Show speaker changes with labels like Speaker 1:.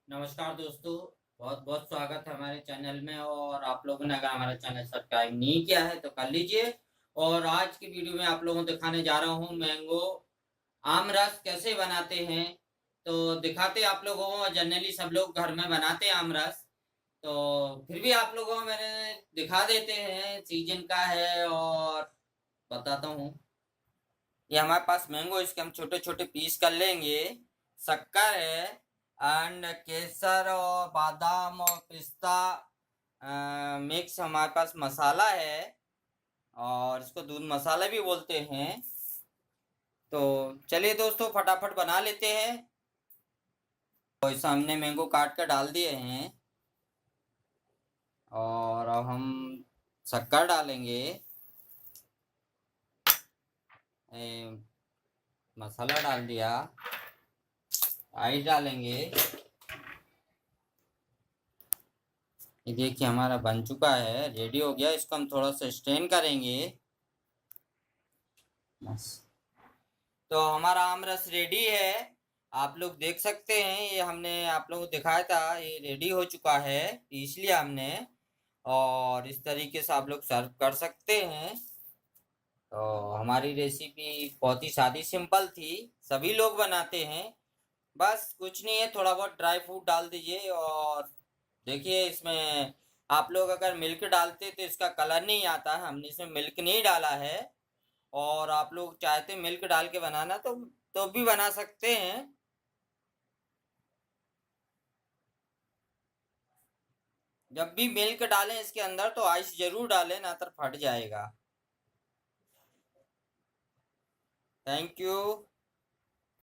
Speaker 1: नमस्कार दोस्तों। बहुत बहुत स्वागत है हमारे चैनल में। और आप लोगों ने अगर हमारा चैनल सब्सक्राइब नहीं किया है तो कर लीजिए। और आज की वीडियो में आप लोगों को दिखाने जा रहा हूँ मैंगो आम रस कैसे बनाते हैं। तो दिखाते आप लोगों को, जनरली सब लोग घर में बनाते हैं आम रस। तो फिर भी आप लोगों को मैंने दिखा देते हैं, सीजन का है और बताता हूँ। ये हमारे पास मैंगो, इसके हम छोटे छोटे पीस कर लेंगे। शक्कर है एंड केसर और बादाम और पिस्ता मिक्स हमारे पास मसाला है, और इसको दूध मसाला भी बोलते हैं। तो चलिए दोस्तों, फटाफट बना लेते हैं। तो इस हमने मैंगो काट कर डाल दिए हैं, और अब हम शक्कर डालेंगे। मसाला डाल दिया, आइस डालेंगे। ये देखिए हमारा बन चुका है, रेडी हो गया। इसको हम थोड़ा सा स्ट्रेन करेंगे बस। तो हमारा आम रस रेडी है, आप लोग देख सकते हैं। ये हमने आप लोगों को दिखाया था, ये रेडी हो चुका है, पीस लिया हमने। और इस तरीके से आप लोग सर्व कर सकते हैं। तो हमारी रेसिपी बहुत ही सादी सिंपल थी, सभी लोग बनाते हैं। बस कुछ नहीं है, थोड़ा बहुत ड्राई फ्रूट डाल दीजिए। और देखिए इसमें आप लोग अगर मिल्क डालते तो इसका कलर नहीं आता है, हमने इसमें मिल्क नहीं डाला है। और आप लोग चाहते मिल्क डाल के बनाना तो भी बना सकते हैं। जब भी मिल्क डालें इसके अंदर तो आइस जरूर डालें, ना तो फट जाएगा। Thank you.